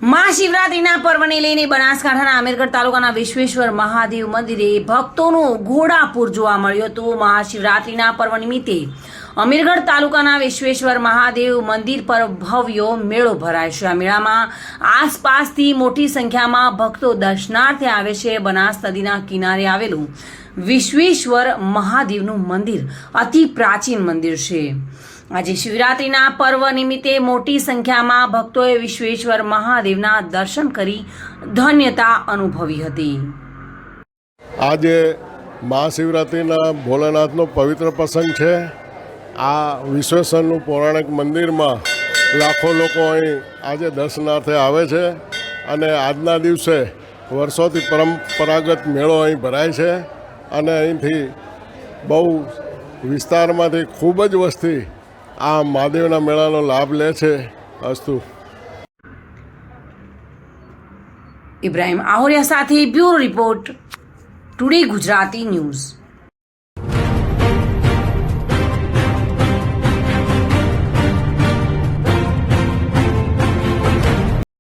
મહાશિવરાત્રિના પર્વને લઈને બનાસકાંઠાના અમીરગઢ તાલુકાના વિશ્વેશ્વર મહાદેવ મંદિરે ભક્તોનો ઘોડાપૂર જોવા મળ્યો હતો। મહાશિવરાત્રિના પર્વ નિમિત્તે અમીરગઢ તાલુકાના વિશ્વેશ્વર મહાદેવ મંદિર પર ભવ્ય મેળો ભરાય છે। આ મેળામાં આસપાસથી મોટી સંખ્યામાં ભક્તો દર્શનાર્થે આવે છે। બનાસ નદીના કિનારે આવેલું વિશ્વેશ્વર મહાદેવનું મંદિર અતિ પ્રાચીન મંદિર છે। આજે શિવરાત્રિના પર્વ નિમિત્તે મોટી સંખ્યામાં ભક્તોએ વિશ્વેશ્વર મહાદેવના દર્શન કરી ધન્યતા અનુભવી હતી। આજે મહાશિવરાત્રિના ભોલેનાથનો પવિત્ર પ્રસંગ છે। આ વિશ્વેશ્વરનું પૌરાણિક મંદિરમાં લાખો લોકો અહીં આજે દર્શનાર્થે આવે છે અને આજના દિવસે વર્ષોથી પરંપરાગત મેળો અહીં ભરાય છે અને અહીંથી બહુ વિસ્તારમાંથી ખૂબ જ વસ્તી આ મહાદેવના મેળાનો લાભ લે છે। અસ્તુ। ઇબ્રાહિમ આહોરિયા સાથે bureau report, today Gujarati news.